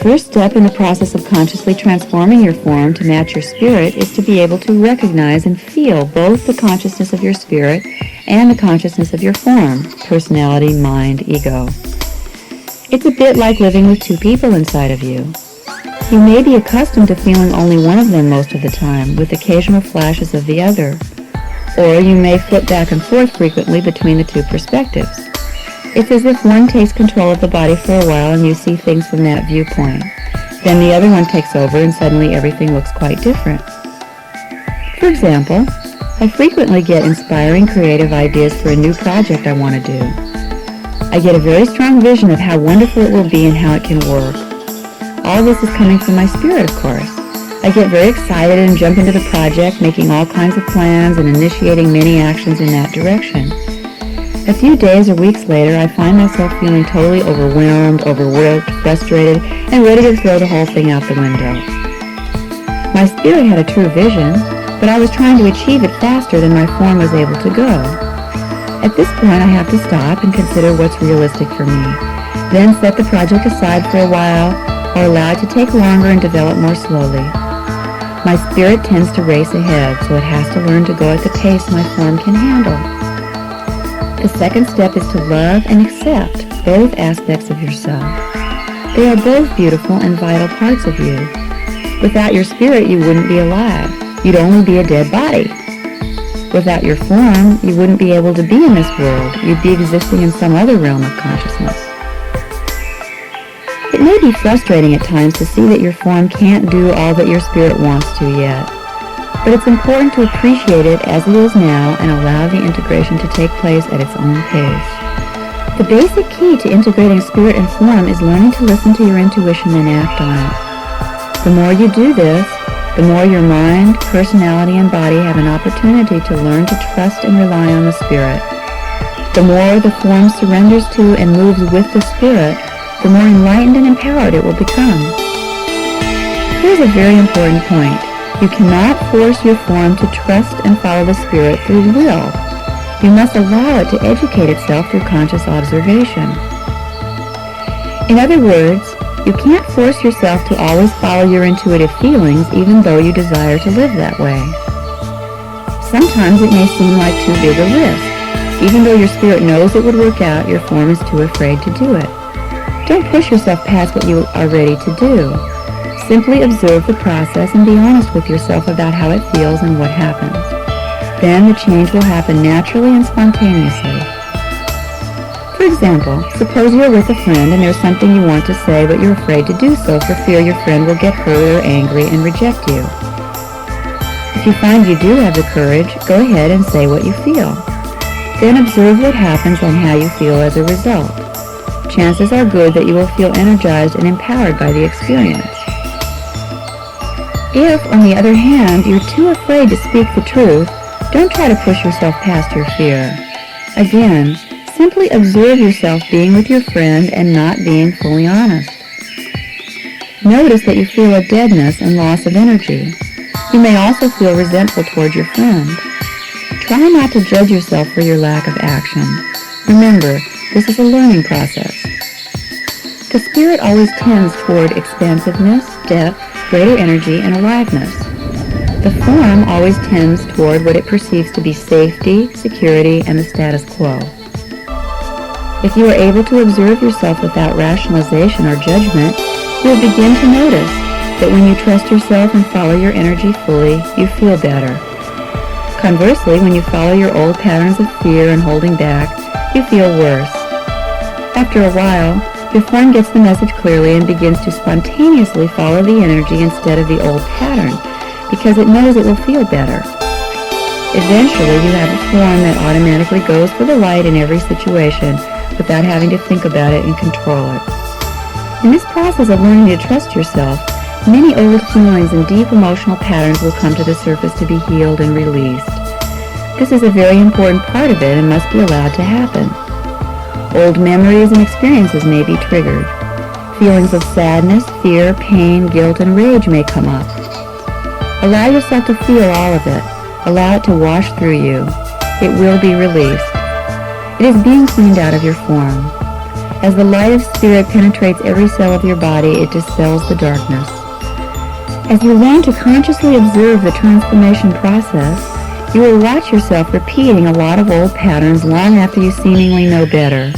First step in the process of consciously transforming your form to match your spirit is to be able to recognize and feel both the consciousness of your spirit and the consciousness of your form, personality, mind, ego. It's a bit like living with two people inside of you. You may be accustomed to feeling only one of them most of the time, with occasional flashes of the other. Or you may flip back and forth frequently between the two perspectives. It's as if one takes control of the body for a while and you see things from that viewpoint. Then the other one takes over and suddenly everything looks quite different. For example, I frequently get inspiring creative ideas for a new project I want to do. I get a very strong vision of how wonderful it will be and how it can work. All this is coming from my spirit, of course. I get very excited and jump into the project, making all kinds of plans and initiating many actions in that direction. A few days or weeks later, I find myself feeling totally overwhelmed, overworked, frustrated, and ready to throw the whole thing out the window. My spirit had a true vision, but I was trying to achieve it faster than my form was able to go. At this point, I have to stop and consider what's realistic for me, then set the project aside for a while or allow it to take longer and develop more slowly. My spirit tends to race ahead, so it has to learn to go at the pace my form can handle. The second step is to love and accept both aspects of yourself. They are both beautiful and vital parts of you. Without your spirit, you wouldn't be alive. You'd only be a dead body. Without your form, you wouldn't be able to be in this world. You'd be existing in some other realm of consciousness. It may be frustrating at times to see that your form can't do all that your spirit wants to yet. But it's important to appreciate it as it is now and allow the integration to take place at its own pace. The basic key to integrating spirit and form is learning to listen to your intuition and act on it. The more you do this, the more your mind, personality, and body have an opportunity to learn to trust and rely on the spirit. The more the form surrenders to and moves with the spirit, the more enlightened and empowered it will become. Here's a very important point. You cannot force your form to trust and follow the spirit through will. You must allow it to educate itself through conscious observation. In other words, you can't force yourself to always follow your intuitive feelings even though you desire to live that way. Sometimes it may seem like too big a risk. Even though your spirit knows it would work out, your form is too afraid to do it. Don't push yourself past what you are ready to do. Simply observe the process and be honest with yourself about how it feels and what happens. Then the change will happen naturally and spontaneously. For example, suppose you're with a friend and there's something you want to say but you're afraid to do so for fear your friend will get hurt or angry and reject you. If you find you do have the courage, go ahead and say what you feel. Then observe what happens and how you feel as a result. Chances are good that you will feel energized and empowered by the experience. If, on the other hand, you're too afraid to speak the truth, don't try to push yourself past your fear. Again, simply observe yourself being with your friend and not being fully honest. Notice that you feel a deadness and loss of energy. You may also feel resentful toward your friend. Try not to judge yourself for your lack of action. Remember, this is a learning process. The spirit always tends toward expansiveness, depth, greater energy, and aliveness. The form always tends toward what it perceives to be safety, security, and the status quo. If you are able to observe yourself without rationalization or judgment, you will begin to notice that when you trust yourself and follow your energy fully, you feel better. Conversely, when you follow your old patterns of fear and holding back, you feel worse. After a while, your form gets the message clearly and begins to spontaneously follow the energy instead of the old pattern, because it knows it will feel better. Eventually, you have a form that automatically goes for the light in every situation without having to think about it and control it. In this process of learning to trust yourself, many old feelings and deep emotional patterns will come to the surface to be healed and released. This is a very important part of it and must be allowed to happen. Old memories and experiences may be triggered. Feelings of sadness, fear, pain, guilt, and rage may come up. Allow yourself to feel all of it. Allow it to wash through you. It will be released. It is being cleaned out of your form. As the light of spirit penetrates every cell of your body, it dispels the darkness. As you learn to consciously observe the transformation process, you will watch yourself repeating a lot of old patterns long after you seemingly know better.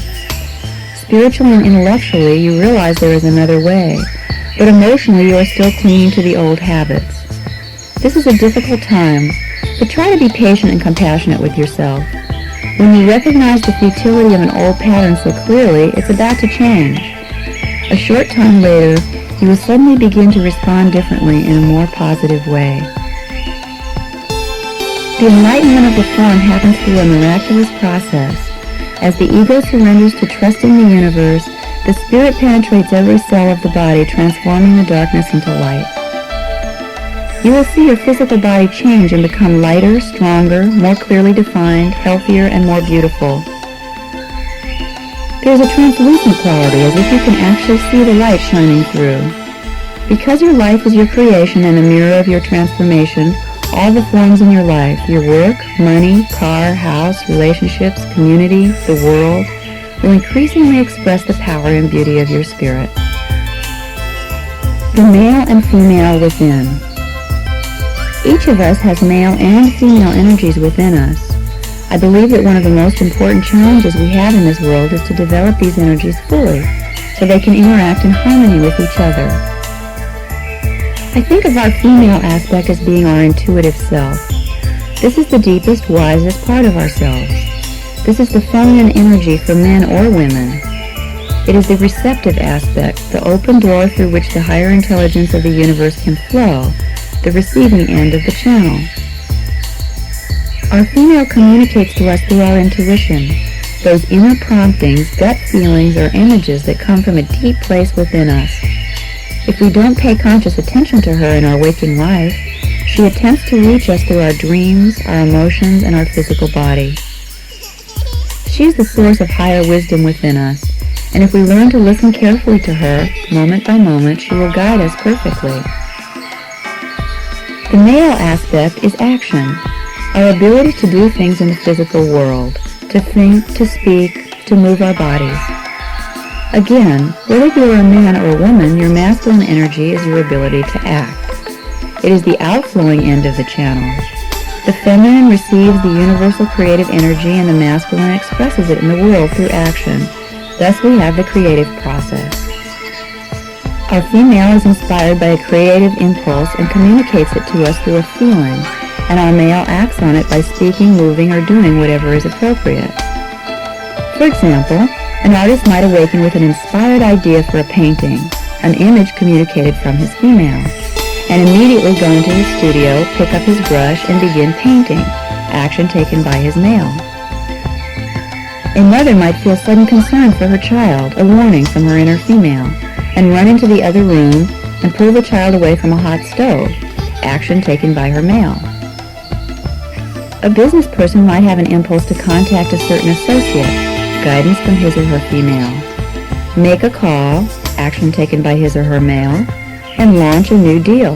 Spiritually and intellectually, you realize there is another way, but emotionally you are still clinging to the old habits. This is a difficult time, but try to be patient and compassionate with yourself. When you recognize the futility of an old pattern so clearly, it's about to change. A short time later, you will suddenly begin to respond differently in a more positive way. The enlightenment of the form happens through a miraculous process. As the ego surrenders to trusting the universe, the spirit penetrates every cell of the body, transforming the darkness into light. You will see your physical body change and become lighter, stronger, more clearly defined, healthier, and more beautiful. There is a translucent quality, as if you can actually see the light shining through. Because your life is your creation and a mirror of your transformation, all the forms in your life, your work, money, car, house, relationships, community, the world, will increasingly express the power and beauty of your spirit. The male and female within. Each of us has male and female energies within us. I believe that one of the most important challenges we have in this world is to develop these energies fully, so they can interact in harmony with each other. I think of our female aspect as being our intuitive self. This is the deepest, wisest part of ourselves. This is the feminine energy for men or women. It is the receptive aspect, the open door through which the higher intelligence of the universe can flow, the receiving end of the channel. Our female communicates to us through our intuition, those inner promptings, gut feelings, or images that come from a deep place within us. If we don't pay conscious attention to her in our waking life, she attempts to reach us through our dreams, our emotions, and our physical body. She is the source of higher wisdom within us, and if we learn to listen carefully to her, moment by moment, she will guide us perfectly. The male aspect is action, our ability to do things in the physical world, to think, to speak, to move our bodies. Again, whether you are a man or a woman, your masculine energy is your ability to act. It is the outflowing end of the channel. The feminine receives the universal creative energy and the masculine expresses it in the world through action. Thus we have the creative process. Our female is inspired by a creative impulse and communicates it to us through a feeling, and our male acts on it by speaking, moving, or doing whatever is appropriate. For example, an artist might awaken with an inspired idea for a painting, an image communicated from his female, and immediately go into his studio, pick up his brush, and begin painting, action taken by his male. A mother might feel sudden concern for her child, a warning from her inner female, and run into the other room and pull the child away from a hot stove, action taken by her male. A business person might have an impulse to contact a certain associate, guidance from his or her female, make a call, action taken by his or her male, and launch a new deal.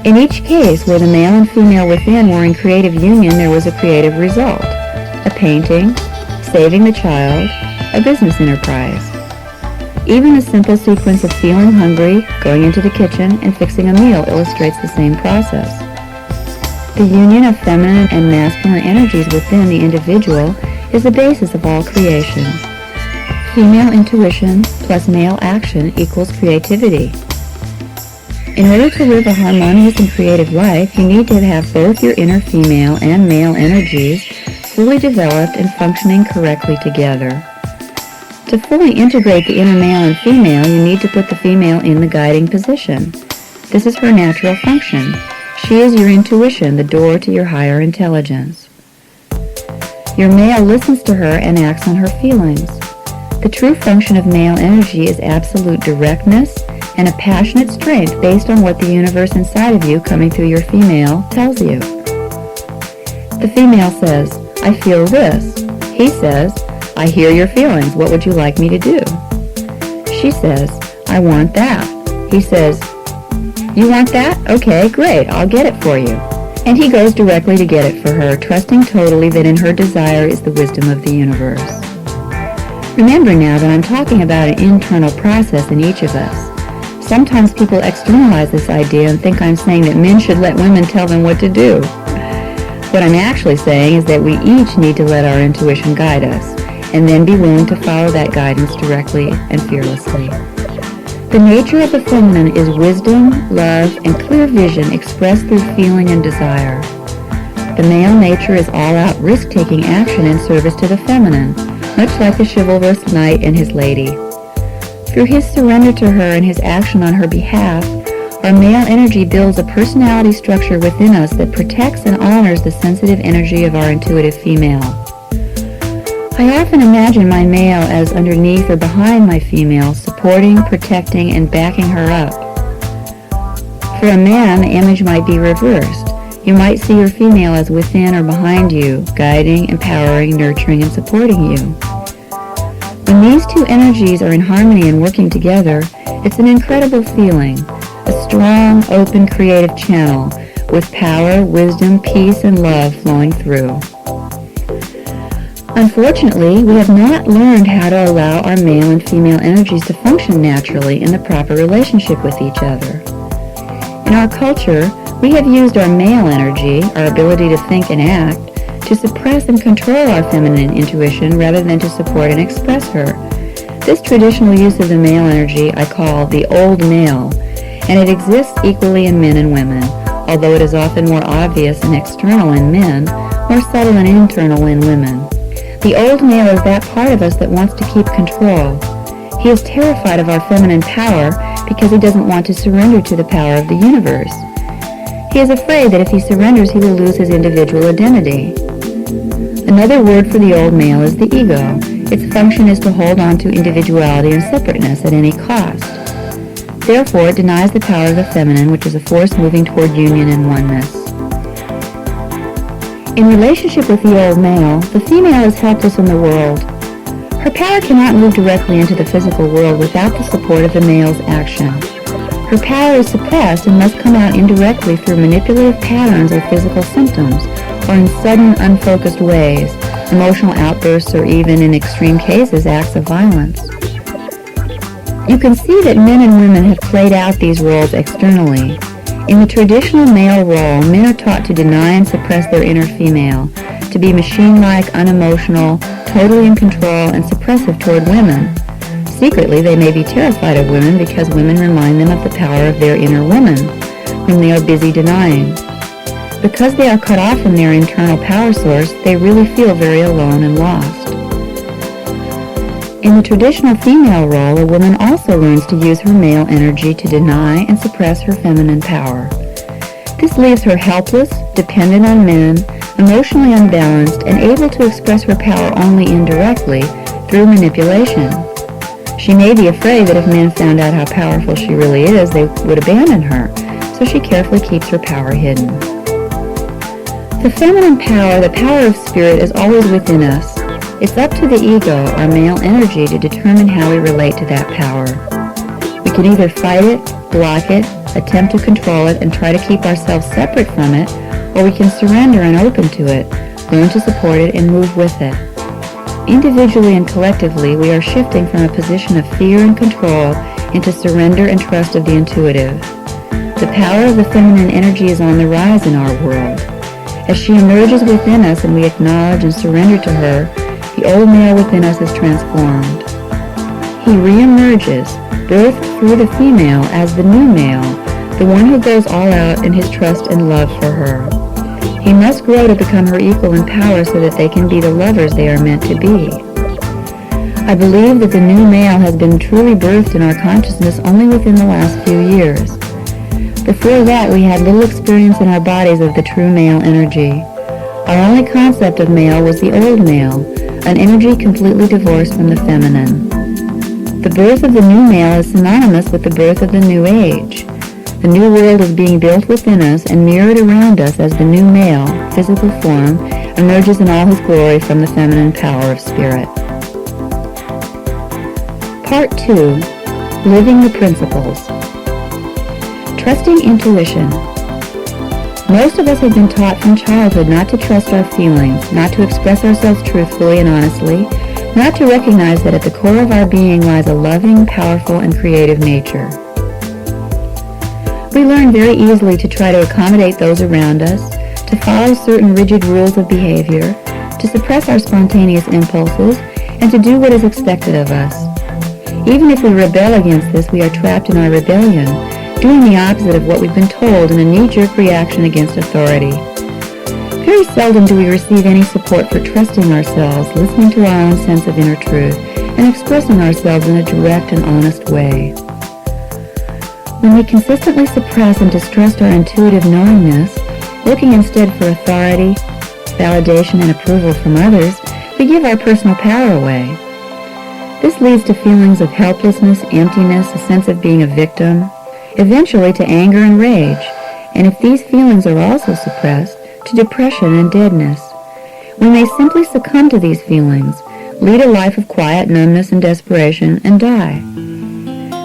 In each case where the male and female within were in creative union, there was a creative result, a painting, saving the child, a business enterprise. Even the simple sequence of feeling hungry, going into the kitchen, and fixing a meal illustrates the same process. The union of feminine and masculine energies within the individual is the basis of all creation. Female intuition plus male action equals creativity. In order to live a harmonious and creative life, you need to have both your inner female and male energies fully developed and functioning correctly together. To fully integrate the inner male and female, you need to put the female in the guiding position. This is her natural function. She is your intuition, the door to your higher intelligence. Your male listens to her and acts on her feelings. The true function of male energy is absolute directness and a passionate strength based on what the universe inside of you coming through your female tells you. The female says, "I feel this." He says, "I hear your feelings. What would you like me to do?" She says, "I want that." He says, "You want that? Okay, great. I'll get it for you." And he goes directly to get it for her, trusting totally that in her desire is the wisdom of the universe. Remember now that I'm talking about an internal process in each of us. Sometimes people externalize this idea and think I'm saying that men should let women tell them what to do. What I'm actually saying is that we each need to let our intuition guide us, and then be willing to follow that guidance directly and fearlessly. The nature of the feminine is wisdom, love, and clear vision expressed through feeling and desire. The male nature is all-out risk-taking action in service to the feminine, much like the chivalrous knight and his lady. Through his surrender to her and his action on her behalf, our male energy builds a personality structure within us that protects and honors the sensitive energy of our intuitive female. I often imagine my male as underneath or behind my female, supporting, protecting, and backing her up. For a man, the image might be reversed. You might see your female as within or behind you, guiding, empowering, nurturing, and supporting you. When these two energies are in harmony and working together, it's an incredible feeling, a strong, open, creative channel with power, wisdom, peace, and love flowing through. Unfortunately, we have not learned how to allow our male and female energies to function naturally in the proper relationship with each other. In our culture, we have used our male energy, our ability to think and act, to suppress and control our feminine intuition rather than to support and express her. This traditional use of the male energy I call the old male, and it exists equally in men and women, although it is often more obvious and external in men, more subtle and internal in women. The old male is that part of us that wants to keep control. He is terrified of our feminine power because he doesn't want to surrender to the power of the universe. He is afraid that if he surrenders, he will lose his individual identity. Another word for the old male is the ego. Its function is to hold on to individuality and separateness at any cost. Therefore, it denies the power of the feminine, which is a force moving toward union and oneness. In relationship with the old male, the female is helpless in the world. Her power cannot move directly into the physical world without the support of the male's action. Her power is suppressed and must come out indirectly through manipulative patterns or physical symptoms, or in sudden, unfocused ways, emotional outbursts, or even, in extreme cases, acts of violence. You can see that men and women have played out these roles externally. In the traditional male role, men are taught to deny and suppress their inner female, to be machine-like, unemotional, totally in control, and suppressive toward women. Secretly, they may be terrified of women because women remind them of the power of their inner woman, whom they are busy denying. Because they are cut off from their internal power source, they really feel very alone and lost. In the traditional female role, a woman also learns to use her male energy to deny and suppress her feminine power. This leaves her helpless, dependent on men, emotionally unbalanced, and able to express her power only indirectly through manipulation. She may be afraid that if men found out how powerful she really is, they would abandon her, so she carefully keeps her power hidden. The feminine power, the power of spirit, is always within us. It's up to the ego, our male energy, to determine how we relate to that power. We can either fight it, block it, attempt to control it, and try to keep ourselves separate from it, or we can surrender and open to it, learn to support it, and move with it. Individually and collectively, we are shifting from a position of fear and control into surrender and trust of the intuitive. The power of the feminine energy is on the rise in our world. As she emerges within us and we acknowledge and surrender to her, the old male within us is transformed. He reemerges, birthed through the female as the new male, the one who goes all out in his trust and love for her. He must grow to become her equal in power so that they can be the lovers they are meant to be. I believe that the new male has been truly birthed in our consciousness only within the last few years. Before that, we had little experience in our bodies of the true male energy. Our only concept of male was the old male, an energy completely divorced from the feminine. The birth of the new male is synonymous with the birth of the new age. The new world is being built within us and mirrored around us as the new male, physical form, emerges in all his glory from the feminine power of spirit. Part 2. Living the Principles. Trusting intuition. Most of us have been taught from childhood not to trust our feelings, not to express ourselves truthfully and honestly, not to recognize that at the core of our being lies a loving, powerful, and creative nature. We learn very easily to try to accommodate those around us, to follow certain rigid rules of behavior, to suppress our spontaneous impulses, and to do what is expected of us. Even if we rebel against this, we are trapped in our rebellion, doing the opposite of what we've been told in a knee-jerk reaction against authority. Very seldom do we receive any support for trusting ourselves, listening to our own sense of inner truth, and expressing ourselves in a direct and honest way. When we consistently suppress and distrust our intuitive knowingness, looking instead for authority, validation, and approval from others, we give our personal power away. This leads to feelings of helplessness, emptiness, a sense of being a victim, eventually to anger and rage, and if these feelings are also suppressed, to depression and deadness. We may simply succumb to these feelings, lead a life of quiet numbness and desperation, and die.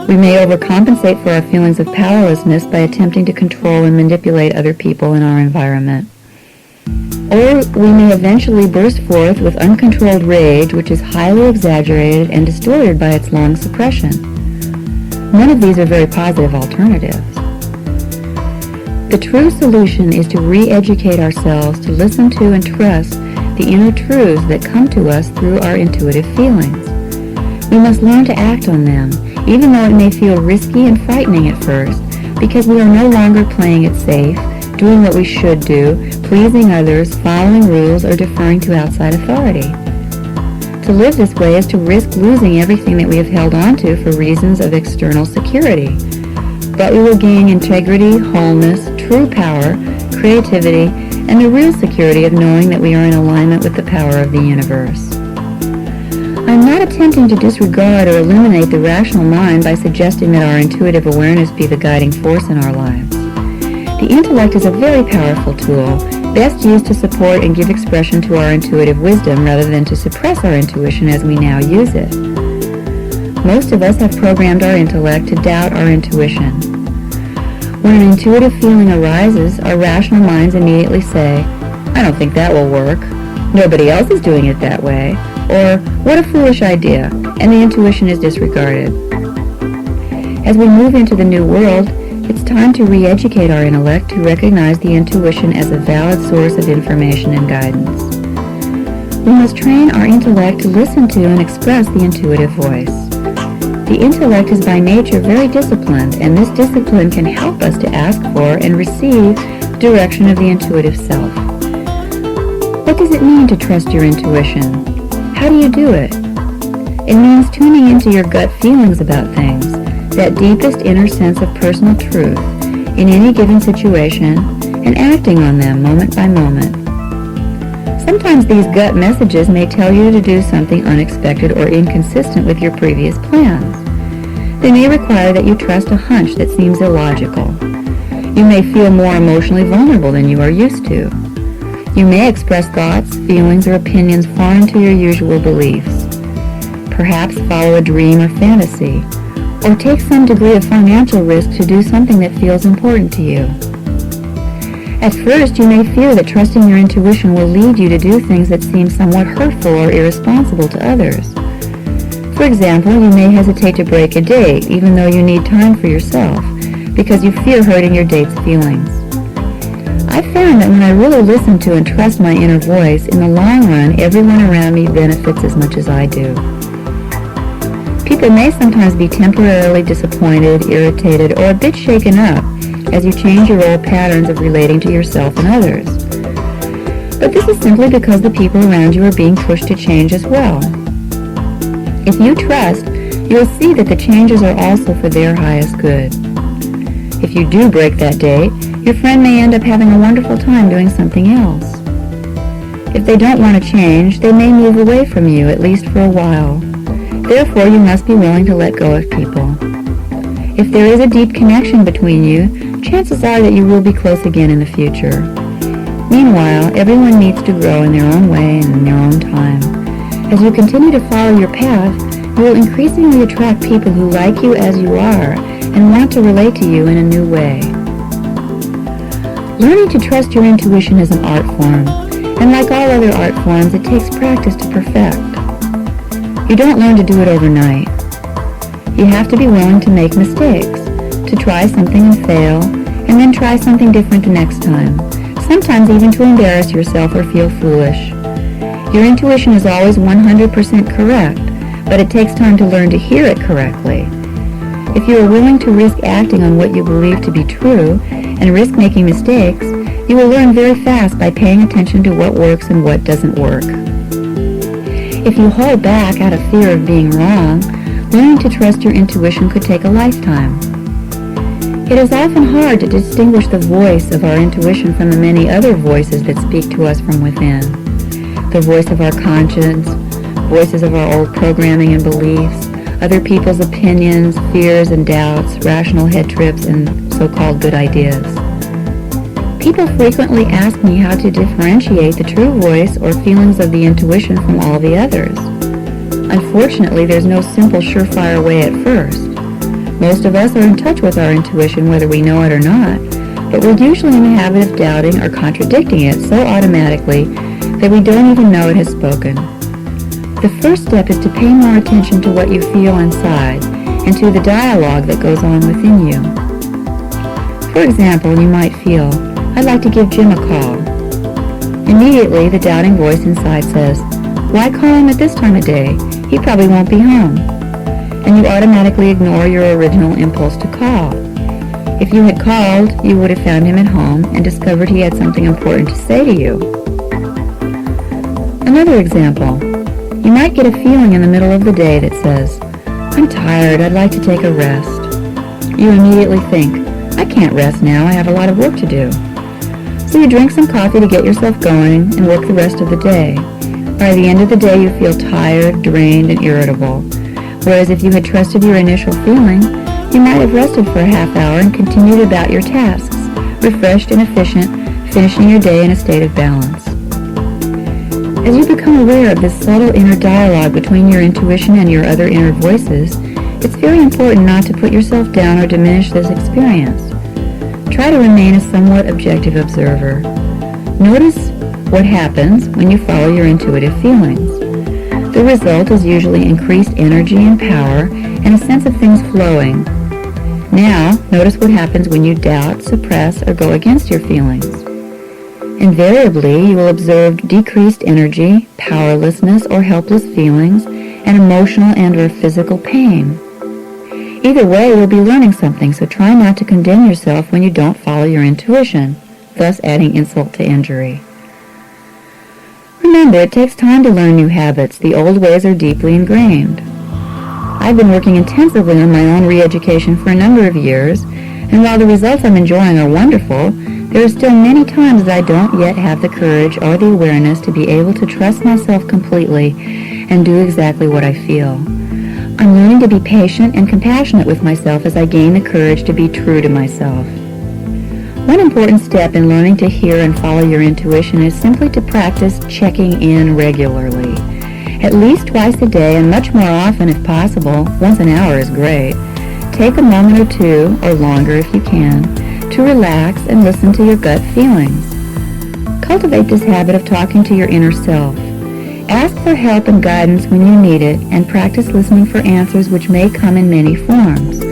We may overcompensate for our feelings of powerlessness by attempting to control and manipulate other people in our environment. Or we may eventually burst forth with uncontrolled rage, which is highly exaggerated and distorted by its long suppression. None of these are very positive alternatives. The true solution is to re-educate ourselves to listen to and trust the inner truths that come to us through our intuitive feelings. We must learn to act on them, even though it may feel risky and frightening at first, because we are no longer playing it safe, doing what we should do, pleasing others, following rules, or deferring to outside authority. To live this way is to risk losing everything that we have held on to for reasons of external security. But we will gain integrity, wholeness, true power, creativity, and the real security of knowing that we are in alignment with the power of the universe. I am not attempting to disregard or eliminate the rational mind by suggesting that our intuitive awareness be the guiding force in our lives. The intellect is a very powerful tool, best used to support and give expression to our intuitive wisdom rather than to suppress our intuition as we now use it. Most of us have programmed our intellect to doubt our intuition. When an intuitive feeling arises, our rational minds immediately say, "I don't think that will work," "Nobody else is doing it that way," or "What a foolish idea," and the intuition is disregarded. As we move into the new world, it's time to re-educate our intellect to recognize the intuition as a valid source of information and guidance. We must train our intellect to listen to and express the intuitive voice. The intellect is by nature very disciplined, and this discipline can help us to ask for and receive the direction of the intuitive self. What does it mean to trust your intuition? How do you do it? It means tuning into your gut feelings about things, that deepest inner sense of personal truth in any given situation, and acting on them moment by moment. Sometimes these gut messages may tell you to do something unexpected or inconsistent with your previous plans. They may require that you trust a hunch that seems illogical. You may feel more emotionally vulnerable than you are used to. You may express thoughts, feelings, or opinions foreign to your usual beliefs. Perhaps follow a dream or fantasy, or take some degree of financial risk to do something that feels important to you. At first, you may fear that trusting your intuition will lead you to do things that seem somewhat hurtful or irresponsible to others. For example, you may hesitate to break a date, even though you need time for yourself, because you fear hurting your date's feelings. I've found that when I really listen to and trust my inner voice, in the long run, everyone around me benefits as much as I do. People may sometimes be temporarily disappointed, irritated, or a bit shaken up as you change your old patterns of relating to yourself and others. But this is simply because the people around you are being pushed to change as well. If you trust, you'll see that the changes are also for their highest good. If you do break that date, your friend may end up having a wonderful time doing something else. If they don't want to change, they may move away from you, at least for a while. Therefore, you must be willing to let go of people. If there is a deep connection between you, chances are that you will be close again in the future. Meanwhile, everyone needs to grow in their own way and in their own time. As you continue to follow your path, you will increasingly attract people who like you as you are and want to relate to you in a new way. Learning to trust your intuition is an art form, and like all other art forms, it takes practice to perfect. You don't learn to do it overnight. You have to be willing to make mistakes, to try something and fail, and then try something different the next time, sometimes even to embarrass yourself or feel foolish. Your intuition is always 100% correct, but it takes time to learn to hear it correctly. If you are willing to risk acting on what you believe to be true and risk making mistakes, you will learn very fast by paying attention to what works and what doesn't work. If you hold back out of fear of being wrong, learning to trust your intuition could take a lifetime. It is often hard to distinguish the voice of our intuition from the many other voices that speak to us from within. The voice of our conscience, voices of our old programming and beliefs, other people's opinions, fears and doubts, rational head trips, and so-called good ideas. People frequently ask me how to differentiate the true voice or feelings of the intuition from all the others. Unfortunately, there's no simple, surefire way at first. Most of us are in touch with our intuition whether we know it or not, but we're usually in the habit of doubting or contradicting it so automatically that we don't even know it has spoken. The first step is to pay more attention to what you feel inside and to the dialogue that goes on within you. For example, you might feel, "I'd like to give Jim a call." Immediately, the doubting voice inside says, "Why call him at this time of day? He probably won't be home." And you automatically ignore your original impulse to call. If you had called, you would have found him at home and discovered he had something important to say to you. Another example, you might get a feeling in the middle of the day that says, "I'm tired, I'd like to take a rest." You immediately think, "I can't rest now, I have a lot of work to do." So you drink some coffee to get yourself going and work the rest of the day. By the end of the day, you feel tired, drained, and irritable. Whereas if you had trusted your initial feeling, you might have rested for a half hour and continued about your tasks, refreshed and efficient, finishing your day in a state of balance. As you become aware of this subtle inner dialogue between your intuition and your other inner voices, it's very important not to put yourself down or diminish this experience. Try to remain a somewhat objective observer. Notice what happens when you follow your intuitive feelings. The result is usually increased energy and power and a sense of things flowing. Now, notice what happens when you doubt, suppress, or go against your feelings. Invariably, you will observe decreased energy, powerlessness, or helpless feelings, and emotional and/or physical pain. Either way, you'll be learning something, so try not to condemn yourself when you don't follow your intuition, thus adding insult to injury. Remember, it takes time to learn new habits. The old ways are deeply ingrained. I've been working intensively on my own re-education for a number of years, and while the results I'm enjoying are wonderful, there are still many times that I don't yet have the courage or the awareness to be able to trust myself completely and do exactly what I feel. I'm learning to be patient and compassionate with myself as I gain the courage to be true to myself. One important step in learning to hear and follow your intuition is simply to practice checking in regularly. At least twice a day, and much more often if possible. Once an hour is great. Take a moment or two, or longer if you can, to relax and listen to your gut feelings. Cultivate this habit of talking to your inner self. Ask for help and guidance when you need it, and practice listening for answers which may come in many forms.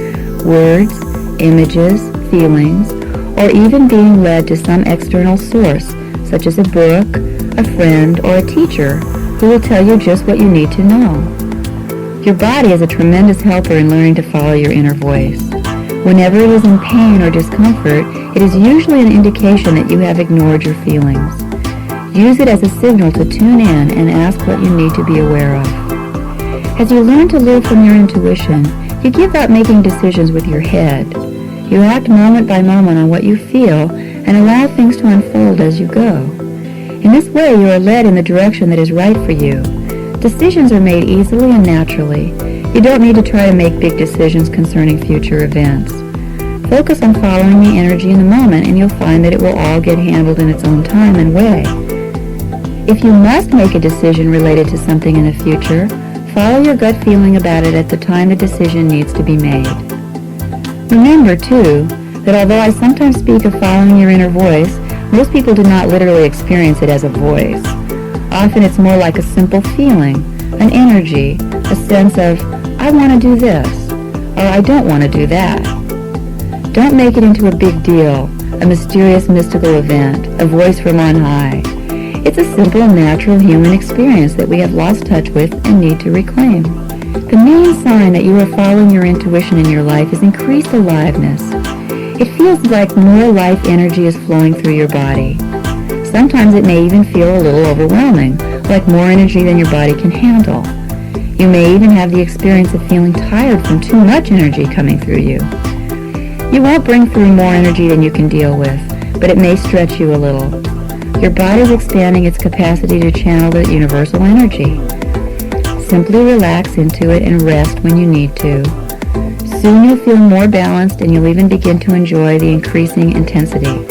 Words, images, feelings, or even being led to some external source, such as a book, a friend, or a teacher, who will tell you just what you need to know. Your body is a tremendous helper in learning to follow your inner voice. Whenever it is in pain or discomfort, it is usually an indication that you have ignored your feelings. Use it as a signal to tune in and ask what you need to be aware of. As you learn to live from your intuition, you give up making decisions with your head. You act moment by moment on what you feel and allow things to unfold as you go. In this way, you are led in the direction that is right for you. Decisions are made easily and naturally. You don't need to try to make big decisions concerning future events. Focus on following the energy in the moment, and you'll find that it will all get handled in its own time and way. If you must make a decision related to something in the future, follow your gut feeling about it at the time the decision needs to be made. Remember, too, that although I sometimes speak of following your inner voice, most people do not literally experience it as a voice. Often it's more like a simple feeling, an energy, a sense of, I want to do this, or I don't want to do that. Don't make it into a big deal, a mysterious mystical event, a voice from on high. It's a simple, natural human experience that we have lost touch with and need to reclaim. The main sign that you are following your intuition in your life is increased aliveness. It feels like more life energy is flowing through your body. Sometimes it may even feel a little overwhelming, like more energy than your body can handle. You may even have the experience of feeling tired from too much energy coming through you. You won't bring through more energy than you can deal with, but it may stretch you a little. Your body is expanding its capacity to channel the universal energy. Simply relax into it and rest when you need to. Soon you'll feel more balanced and you'll even begin to enjoy the increasing intensity.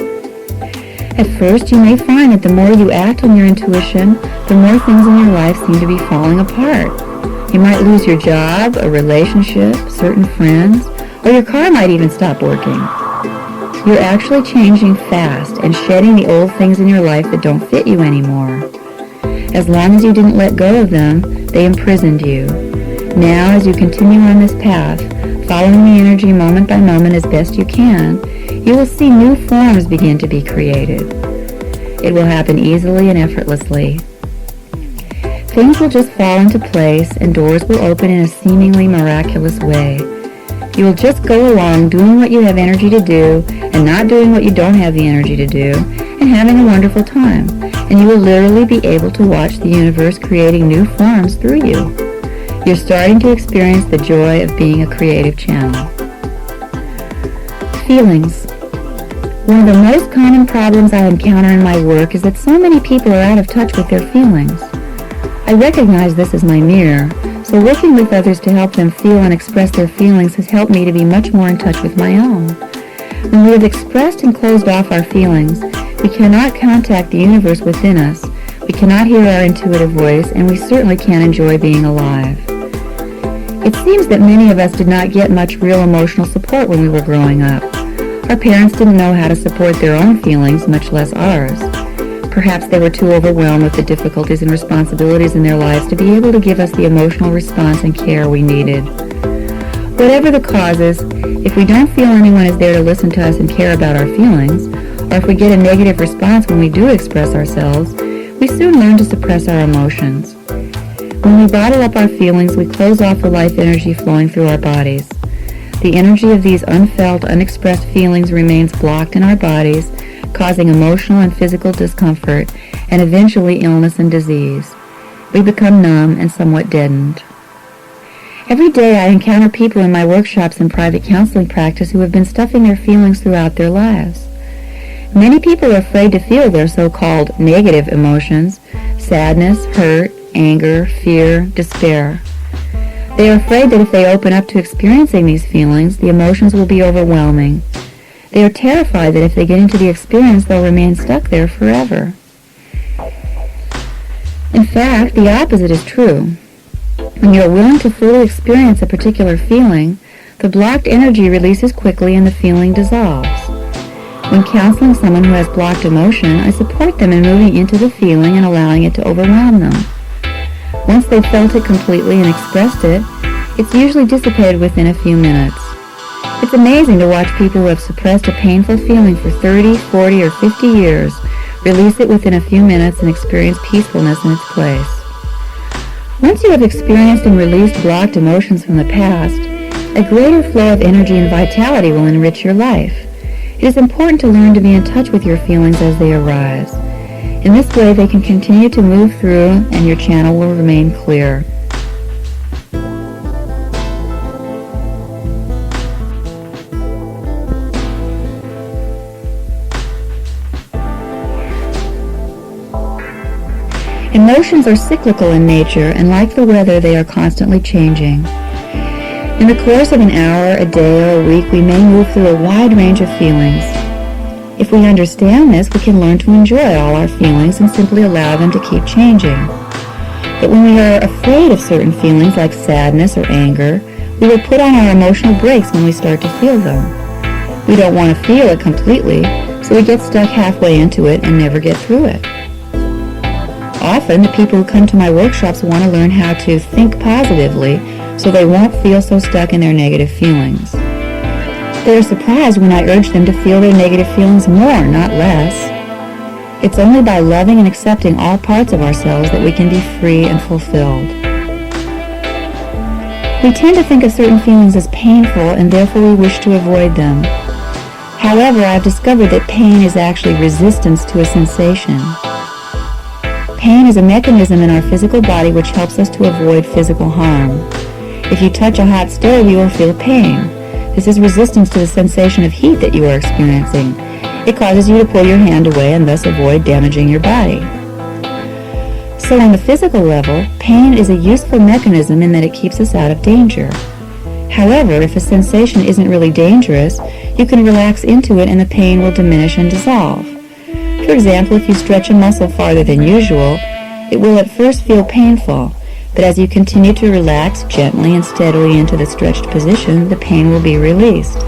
At first, you may find that the more you act on your intuition, the more things in your life seem to be falling apart. You might lose your job, a relationship, certain friends, or your car might even stop working. You're actually changing fast and shedding the old things in your life that don't fit you anymore. As long as you didn't let go of them, they imprisoned you. Now, as you continue on this path, following the energy moment by moment as best you can, you will see new forms begin to be created. It will happen easily and effortlessly. Things will just fall into place and doors will open in a seemingly miraculous way. You will just go along doing what you have energy to do and not doing what you don't have the energy to do and having a wonderful time. And you will literally be able to watch the universe creating new forms through you. You're starting to experience the joy of being a creative channel. Feelings. One of the most common problems I encounter in my work is that so many people are out of touch with their feelings. I recognize this as my mirror, so working with others to help them feel and express their feelings has helped me to be much more in touch with my own. When we have expressed and closed off our feelings, we cannot contact the universe within us, we cannot hear our intuitive voice, and we certainly can't enjoy being alive. It seems that many of us did not get much real emotional support when we were growing up. Our parents didn't know how to support their own feelings, much less ours. Perhaps they were too overwhelmed with the difficulties and responsibilities in their lives to be able to give us the emotional response and care we needed. Whatever the causes, if we don't feel anyone is there to listen to us and care about our feelings, or if we get a negative response when we do express ourselves, we soon learn to suppress our emotions. When we bottle up our feelings, we close off the life energy flowing through our bodies. The energy of these unfelt, unexpressed feelings remains blocked in our bodies, causing emotional and physical discomfort, and eventually illness and disease. We become numb and somewhat deadened. Every day I encounter people in my workshops and private counseling practice who have been stuffing their feelings throughout their lives. Many people are afraid to feel their so-called negative emotions, sadness, hurt, anger, fear, despair. They are afraid that if they open up to experiencing these feelings, the emotions will be overwhelming. They are terrified that if they get into the experience, they'll remain stuck there forever. In fact, the opposite is true. When you're willing to fully experience a particular feeling, the blocked energy releases quickly and the feeling dissolves. When counseling someone who has blocked emotion, I support them in moving into the feeling and allowing it to overwhelm them. Once they've felt it completely and expressed it, it's usually dissipated within a few minutes. It's amazing to watch people who have suppressed a painful feeling for 30, 40, or 50 years release it within a few minutes and experience peacefulness in its place. Once you have experienced and released blocked emotions from the past, a greater flow of energy and vitality will enrich your life. It is important to learn to be in touch with your feelings as they arise. In this way, they can continue to move through and your channel will remain clear. Emotions are cyclical in nature, and like the weather, they are constantly changing. In the course of an hour, a day, or a week, we may move through a wide range of feelings. If we understand this, we can learn to enjoy all our feelings and simply allow them to keep changing. But when we are afraid of certain feelings like sadness or anger, we will put on our emotional brakes when we start to feel them. We don't want to feel it completely, so we get stuck halfway into it and never get through it. Often, the people who come to my workshops want to learn how to think positively so they won't feel so stuck in their negative feelings. They are surprised when I urge them to feel their negative feelings more, not less. It's only by loving and accepting all parts of ourselves that we can be free and fulfilled. We tend to think of certain feelings as painful and therefore we wish to avoid them. However, I've discovered that pain is actually resistance to a sensation. Pain is a mechanism in our physical body which helps us to avoid physical harm. If you touch a hot stove, you will feel pain. This is resistance to the sensation of heat that you are experiencing. It causes you to pull your hand away and thus avoid damaging your body. So on the physical level, pain is a useful mechanism in that it keeps us out of danger. However, if a sensation isn't really dangerous, you can relax into it and the pain will diminish and dissolve. For example, if you stretch a muscle farther than usual, it will at first feel painful, but as you continue to relax gently and steadily into the stretched position, the pain will be released.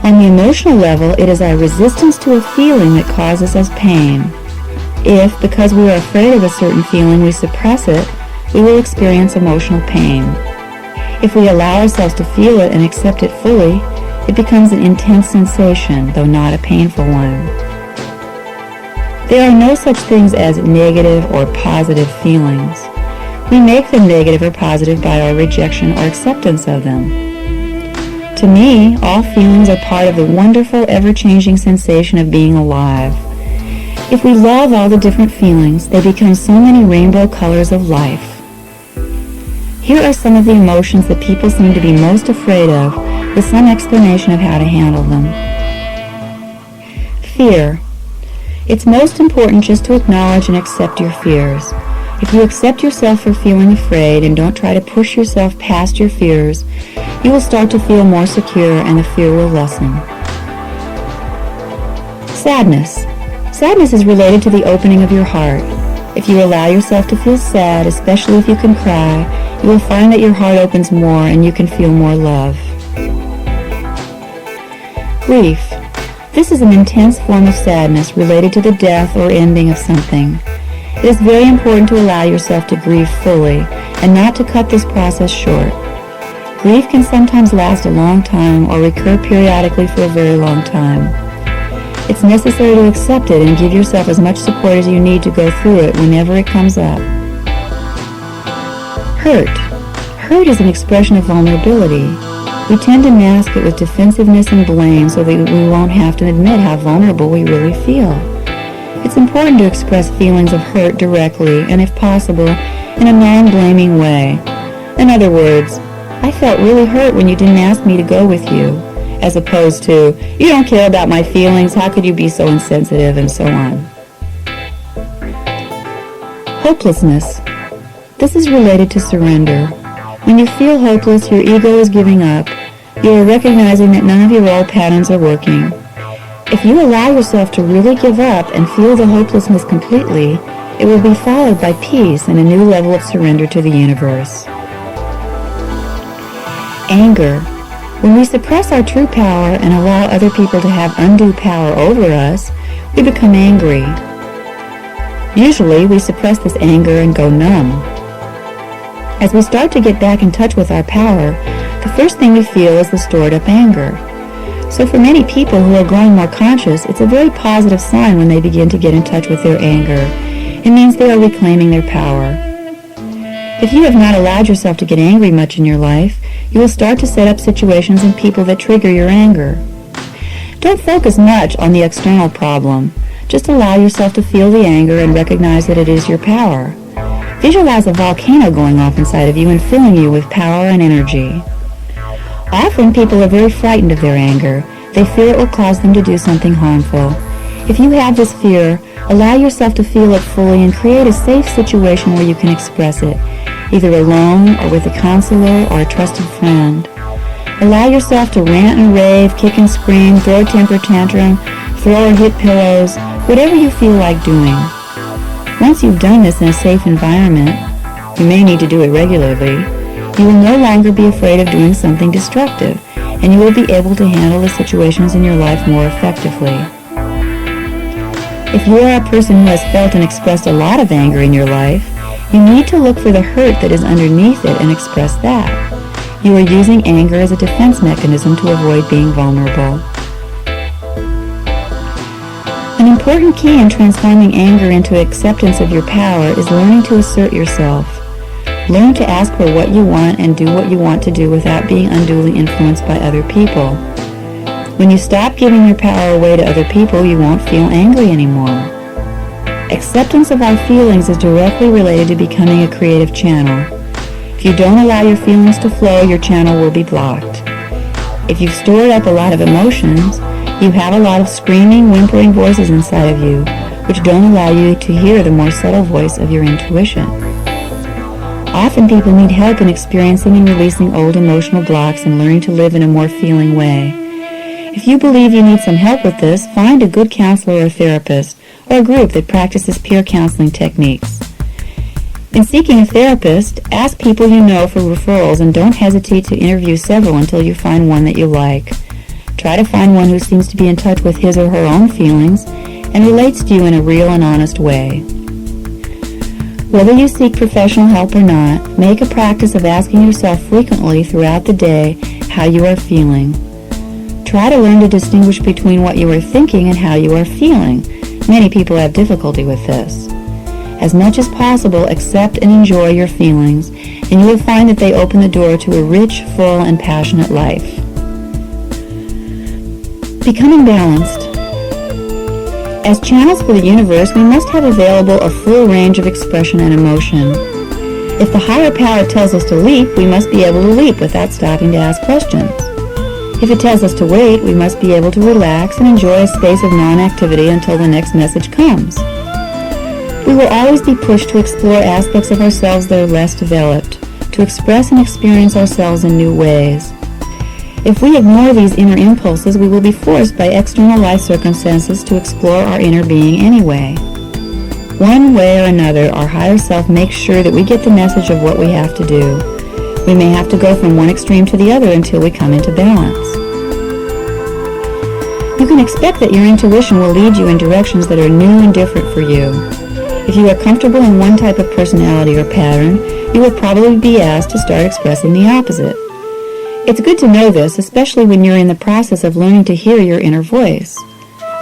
On the emotional level, it is our resistance to a feeling that causes us pain. If, because we are afraid of a certain feeling, we suppress it, we will experience emotional pain. If we allow ourselves to feel it and accept it fully, it becomes an intense sensation, though not a painful one. There are no such things as negative or positive feelings. We make them negative or positive by our rejection or acceptance of them. To me, all feelings are part of the wonderful, ever-changing sensation of being alive. If we love all the different feelings, they become so many rainbow colors of life. Here are some of the emotions that people seem to be most afraid of, with some explanation of how to handle them. Fear. It's most important just to acknowledge and accept your fears. If you accept yourself for feeling afraid and don't try to push yourself past your fears, you will start to feel more secure and the fear will lessen. Sadness. Sadness is related to the opening of your heart. If you allow yourself to feel sad, especially if you can cry, you will find that your heart opens more and you can feel more love. Grief. This is an intense form of sadness related to the death or ending of something. It is very important to allow yourself to grieve fully and not to cut this process short. Grief can sometimes last a long time or recur periodically for a very long time. It's necessary to accept it and give yourself as much support as you need to go through it whenever it comes up. Hurt. Hurt is an expression of vulnerability. We tend to mask it with defensiveness and blame so that we won't have to admit how vulnerable we really feel. It's important to express feelings of hurt directly and, if possible, in a non-blaming way. In other words, I felt really hurt when you didn't ask me to go with you, as opposed to, you don't care about my feelings, how could you be so insensitive, and so on. Hopelessness. This is related to surrender. When you feel hopeless, your ego is giving up. You are recognizing that none of your old patterns are working. If you allow yourself to really give up and feel the hopelessness completely, it will be followed by peace and a new level of surrender to the universe. Anger. When we suppress our true power and allow other people to have undue power over us, we become angry. Usually, we suppress this anger and go numb. As we start to get back in touch with our power, the first thing we feel is the stored-up anger. So for many people who are growing more conscious, it's a very positive sign when they begin to get in touch with their anger. It means they are reclaiming their power. If you have not allowed yourself to get angry much in your life, you will start to set up situations and people that trigger your anger. Don't focus much on the external problem. Just allow yourself to feel the anger and recognize that it is your power. Visualize a volcano going off inside of you and filling you with power and energy. Often people are very frightened of their anger. They fear it will cause them to do something harmful. If you have this fear, allow yourself to feel it fully and create a safe situation where you can express it, either alone or with a counselor or a trusted friend. Allow yourself to rant and rave, kick and scream, throw a temper tantrum, throw or hit pillows, whatever you feel like doing. Once you've done this in a safe environment, you may need to do it regularly, you will no longer be afraid of doing something destructive, and you will be able to handle the situations in your life more effectively. If you are a person who has felt and expressed a lot of anger in your life, you need to look for the hurt that is underneath it and express that. You are using anger as a defense mechanism to avoid being vulnerable. An important key in transforming anger into acceptance of your power is learning to assert yourself. Learn to ask for what you want and do what you want to do without being unduly influenced by other people. When you stop giving your power away to other people, you won't feel angry anymore. Acceptance of our feelings is directly related to becoming a creative channel. If you don't allow your feelings to flow, your channel will be blocked. If you've stored up a lot of emotions, you have a lot of screaming, whimpering voices inside of you, which don't allow you to hear the more subtle voice of your intuition. Often people need help in experiencing and releasing old emotional blocks and learning to live in a more feeling way. If you believe you need some help with this, find a good counselor or therapist, or a group that practices peer counseling techniques. In seeking a therapist, ask people you know for referrals and don't hesitate to interview several until you find one that you like. Try to find one who seems to be in touch with his or her own feelings and relates to you in a real and honest way. Whether you seek professional help or not, make a practice of asking yourself frequently throughout the day how you are feeling. Try to learn to distinguish between what you are thinking and how you are feeling. Many people have difficulty with this. As much as possible, accept and enjoy your feelings, and you will find that they open the door to a rich, full, and passionate life. Becoming balanced. As channels for the universe, we must have available a full range of expression and emotion. If the higher power tells us to leap, we must be able to leap without stopping to ask questions. If it tells us to wait, we must be able to relax and enjoy a space of non-activity until the next message comes. We will always be pushed to explore aspects of ourselves that are less developed, to express and experience ourselves in new ways. If we ignore these inner impulses, we will be forced by external life circumstances to explore our inner being anyway. One way or another, our higher self makes sure that we get the message of what we have to do. We may have to go from one extreme to the other until we come into balance. You can expect that your intuition will lead you in directions that are new and different for you. If you are comfortable in one type of personality or pattern, you will probably be asked to start expressing the opposite. It's good to know this, especially when you're in the process of learning to hear your inner voice.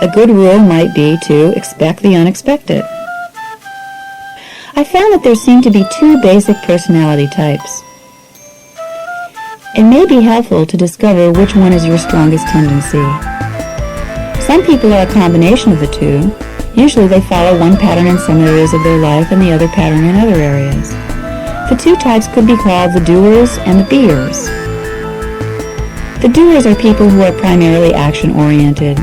A good rule might be to expect the unexpected. I found that there seem to be two basic personality types. It may be helpful to discover which one is your strongest tendency. Some people are a combination of the two. Usually they follow one pattern in some areas of their life and the other pattern in other areas. The two types could be called the doers and the beers. The doers are people who are primarily action-oriented.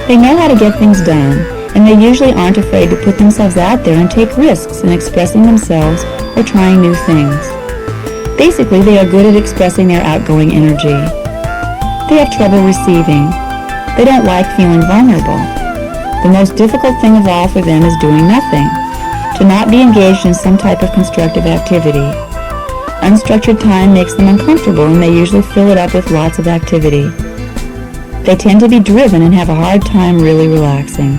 They know how to get things done, and they usually aren't afraid to put themselves out there and take risks in expressing themselves or trying new things. Basically, they are good at expressing their outgoing energy. They have trouble receiving. They don't like feeling vulnerable. The most difficult thing of all for them is doing nothing, to not be engaged in some type of constructive activity. Unstructured time makes them uncomfortable, and they usually fill it up with lots of activity. They tend to be driven and have a hard time really relaxing.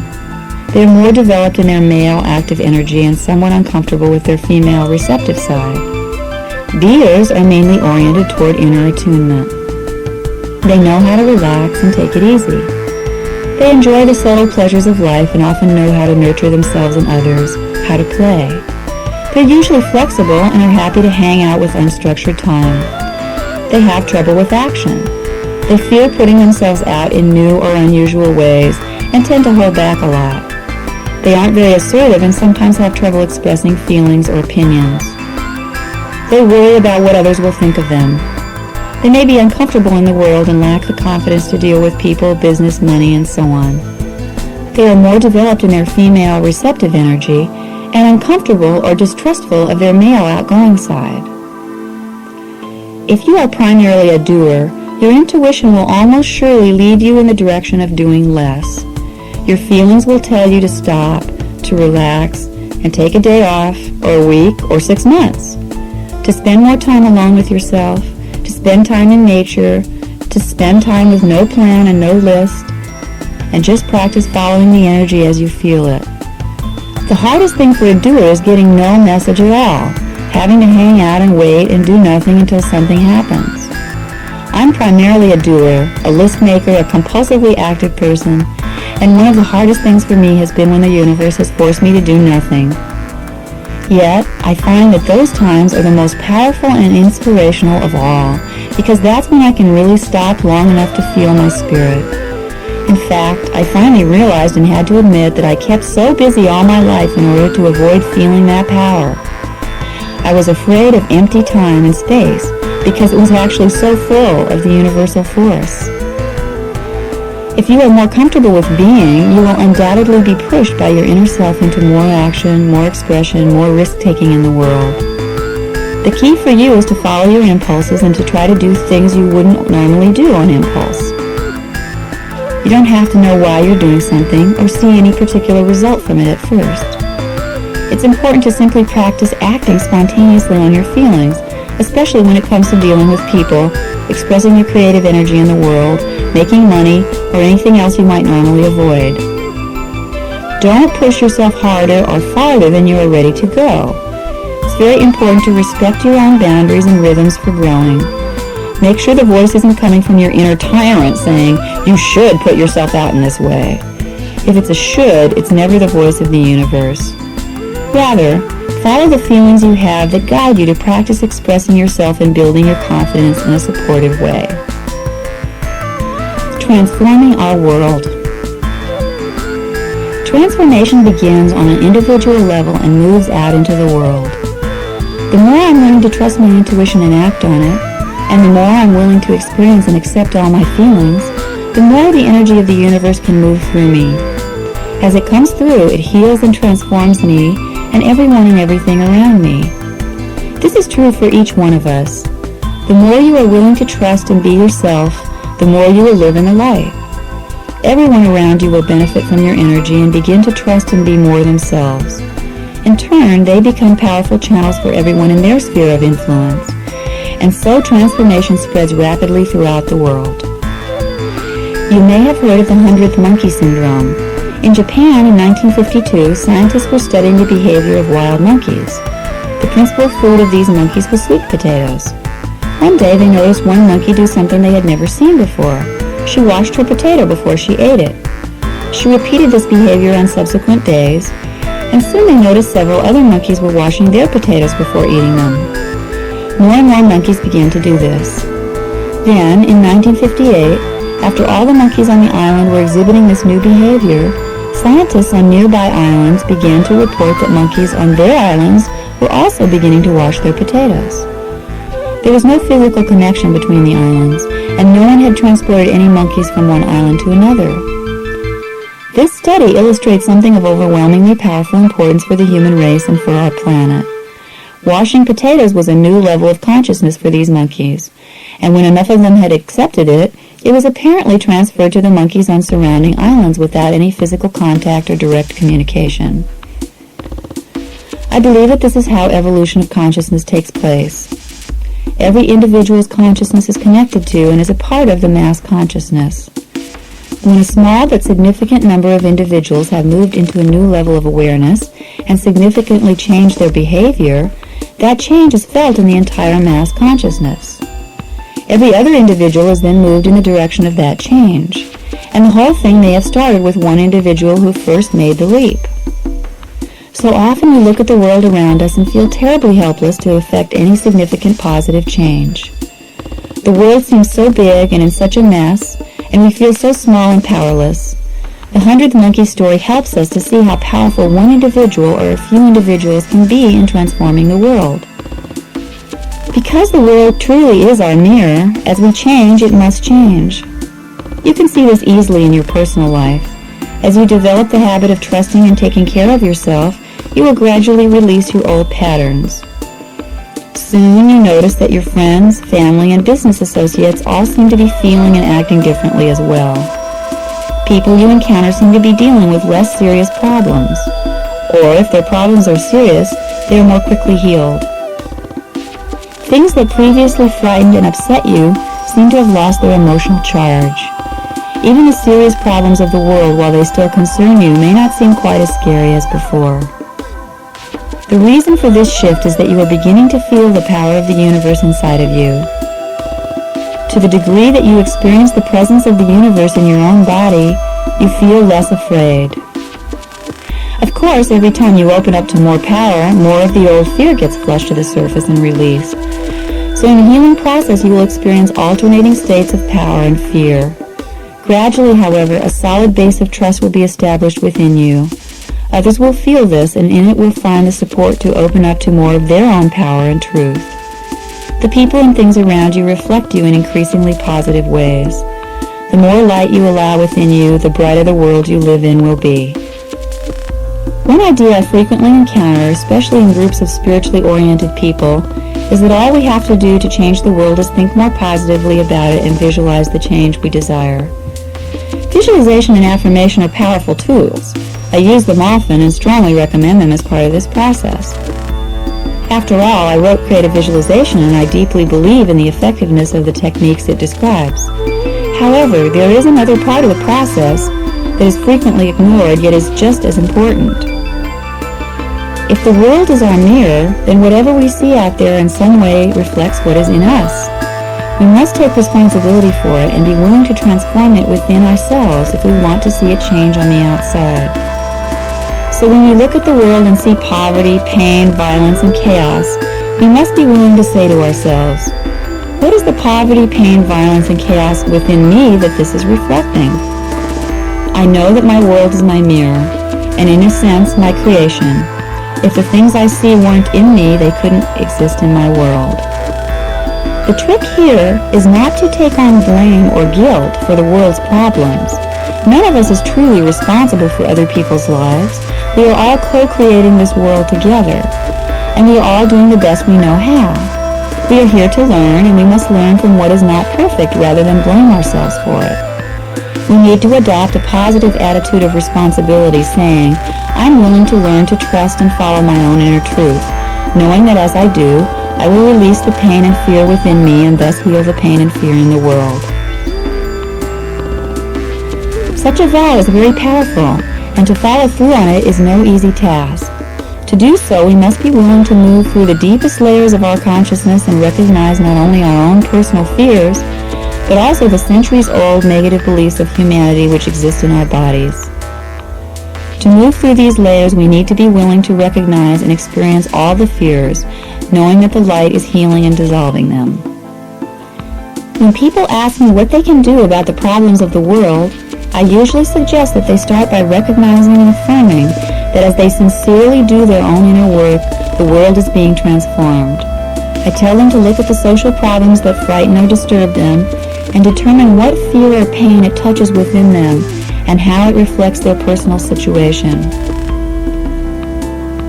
They are more developed in their male active energy and somewhat uncomfortable with their female receptive side. Beers are mainly oriented toward inner attunement. They know how to relax and take it easy. They enjoy the subtle pleasures of life and often know how to nurture themselves and others, how to play. They're usually flexible and are happy to hang out with unstructured time. They have trouble with action. They fear putting themselves out in new or unusual ways and tend to hold back a lot. They aren't very assertive and sometimes have trouble expressing feelings or opinions. They worry about what others will think of them. They may be uncomfortable in the world and lack the confidence to deal with people, business, money, and so on. They are more developed in their female receptive energy and uncomfortable or distrustful of their male outgoing side. If you are primarily a doer, your intuition will almost surely lead you in the direction of doing less. Your feelings will tell you to stop, to relax, and take a day off, or a week, or 6 months. To spend more time alone with yourself, to spend time in nature, to spend time with no plan and no list. and just practice following the energy as you feel it. The hardest thing for a doer is getting no message at all, having to hang out and wait and do nothing until something happens. I'm primarily a doer, a list maker, a compulsively active person, and one of the hardest things for me has been when the universe has forced me to do nothing. Yet, I find that those times are the most powerful and inspirational of all, because that's when I can really stop long enough to feel my spirit. In fact, I finally realized and had to admit that I kept so busy all my life in order to avoid feeling that power. I was afraid of empty time and space because it was actually so full of the universal force. If you are more comfortable with being, you will undoubtedly be pushed by your inner self into more action, more expression, more risk-taking in the world. The key for you is to follow your impulses and to try to do things you wouldn't normally do on impulse. You don't have to know why you're doing something or see any particular result from it at first. It's important to simply practice acting spontaneously on your feelings, especially when it comes to dealing with people, expressing your creative energy in the world, making money, or anything else you might normally avoid. Don't push yourself harder or farther than you are ready to go. It's very important to respect your own boundaries and rhythms for growing. Make sure the voice isn't coming from your inner tyrant saying, you should put yourself out in this way. If it's a should, it's never the voice of the universe. Rather, follow the feelings you have that guide you to practice expressing yourself and building your confidence in a supportive way. Transforming our world. Transformation begins on an individual level and moves out into the world. The more I'm learning to trust my intuition and act on it, and the more I'm willing to experience and accept all my feelings, the more the energy of the universe can move through me. As it comes through, it heals and transforms me and everyone and everything around me. This is true for each one of us. The more you are willing to trust and be yourself, the more you will live in the light. Everyone around you will benefit from your energy and begin to trust and be more themselves. In turn, they become powerful channels for everyone in their sphere of influence. And so transformation spreads rapidly throughout the world. You may have heard of the 100th monkey syndrome. In Japan in 1952, scientists were studying the behavior of wild monkeys. The principal food of these monkeys was sweet potatoes. One day they noticed one monkey do something they had never seen before. She washed her potato before she ate it. She repeated this behavior on subsequent days, and soon they noticed several other monkeys were washing their potatoes before eating them. More and more monkeys began to do this. Then, in 1958, after all the monkeys on the island were exhibiting this new behavior, scientists on nearby islands began to report that monkeys on their islands were also beginning to wash their potatoes. There was no physical connection between the islands, and no one had transported any monkeys from one island to another. This study illustrates something of overwhelmingly powerful importance for the human race and for our planet. Washing potatoes was a new level of consciousness for these monkeys, and when enough of them had accepted it, it was apparently transferred to the monkeys on surrounding islands without any physical contact or direct communication. I believe that this is how evolution of consciousness takes place. Every individual's consciousness is connected to and is a part of the mass consciousness. When a small but significant number of individuals have moved into a new level of awareness and significantly changed their behavior, that change is felt in the entire mass consciousness. Every other individual is then moved in the direction of that change, and the whole thing may have started with one individual who first made the leap. So often we look at the world around us and feel terribly helpless to effect any significant positive change. The world seems so big and in such a mess, and we feel so small and powerless. The 100th monkey story helps us to see how powerful one individual or a few individuals can be in transforming the world. Because the world truly is our mirror, as we change, it must change. You can see this easily in your personal life. As you develop the habit of trusting and taking care of yourself, you will gradually release your old patterns. Soon you notice that your friends, family, and business associates all seem to be feeling and acting differently as well. People you encounter seem to be dealing with less serious problems. Or if their problems are serious, they are more quickly healed. Things that previously frightened and upset you seem to have lost their emotional charge. Even the serious problems of the world, while they still concern you, may not seem quite as scary as before. The reason for this shift is that you are beginning to feel the power of the universe inside of you. To the degree that you experience the presence of the universe in your own body, you feel less afraid. Of course, every time you open up to more power, more of the old fear gets flushed to the surface and released. So in the healing process, you will experience alternating states of power and fear. Gradually, however, a solid base of trust will be established within you. Others will feel this, and in it will find the support to open up to more of their own power and truth. The people and things around you reflect you in increasingly positive ways. The more light you allow within you, the brighter the world you live in will be. One idea I frequently encounter, especially in groups of spiritually oriented people, is that all we have to do to change the world is think more positively about it and visualize the change we desire. Visualization and affirmation are powerful tools. I use them often and strongly recommend them as part of this process. After all, I wrote Creative Visualization, and I deeply believe in the effectiveness of the techniques it describes. However, there is another part of the process that is frequently ignored, yet is just as important. If the world is our mirror, then whatever we see out there in some way reflects what is in us. We must take responsibility for it and be willing to transform it within ourselves if we want to see a change on the outside. So when we look at the world and see poverty, pain, violence, and chaos, we must be willing to say to ourselves, what is the poverty, pain, violence, and chaos within me that this is reflecting? I know that my world is my mirror, and in a sense, my creation. If the things I see weren't in me, they couldn't exist in my world. The trick here is not to take on blame or guilt for the world's problems. None of us is truly responsible for other people's lives. We are all co-creating this world together, and we are all doing the best we know how. We are here to learn, and we must learn from what is not perfect rather than blame ourselves for it. We need to adopt a positive attitude of responsibility, saying, I'm willing to learn to trust and follow my own inner truth, knowing that as I do, I will release the pain and fear within me and thus heal the pain and fear in the world. Such a vow is very powerful, and to follow through on it is no easy task. To do so, we must be willing to move through the deepest layers of our consciousness and recognize not only our own personal fears, but also the centuries-old negative beliefs of humanity which exist in our bodies. To move through these layers, we need to be willing to recognize and experience all the fears, knowing that the light is healing and dissolving them. When people ask me what they can do about the problems of the world, I usually suggest that they start by recognizing and affirming that as they sincerely do their own inner work, the world is being transformed. I tell them to look at the social problems that frighten or disturb them and determine what fear or pain it touches within them and how it reflects their personal situation.